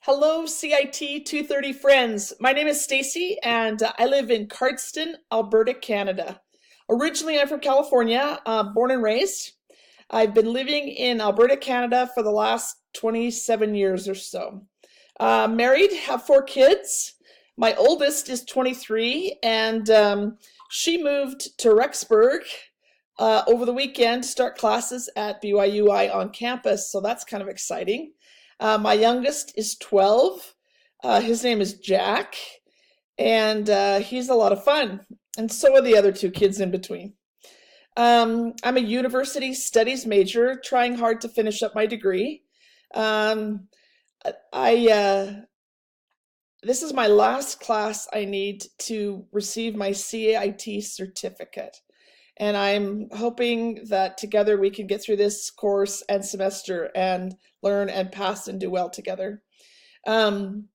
Hello, CIT 230 friends. My name is Stacy, and I live in Cardston, Alberta, Canada. Originally, I'm from California, born and raised. I've been living in Alberta, Canada for the last 27 years or so. Married, have 4 kids. My oldest is 23, and she moved to Rexburg over the weekend to start classes at BYUI on campus, so that's kind of exciting. My youngest is 12. His name is Jack, and he's a lot of fun. And so are the other 2 kids in between. I'm a university studies major, trying hard to finish up my degree. Um, this is my last class I need to receive my CIT certificate. And I'm hoping that together we can get through this course and semester and learn and pass and do well together. Something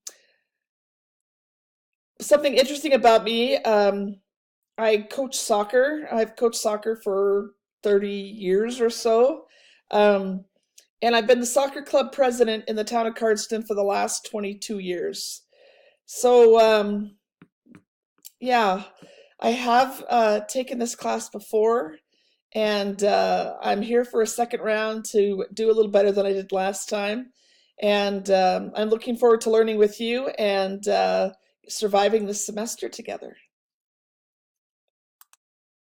interesting about me, I coach soccer. I've coached soccer for 30 years or so. And I've been the soccer club president in the town of Cardston for the last 22 years. So, yeah. I have taken this class before, and I'm here for a second round to do a little better than I did last time. And I'm looking forward to learning with you and surviving this semester together.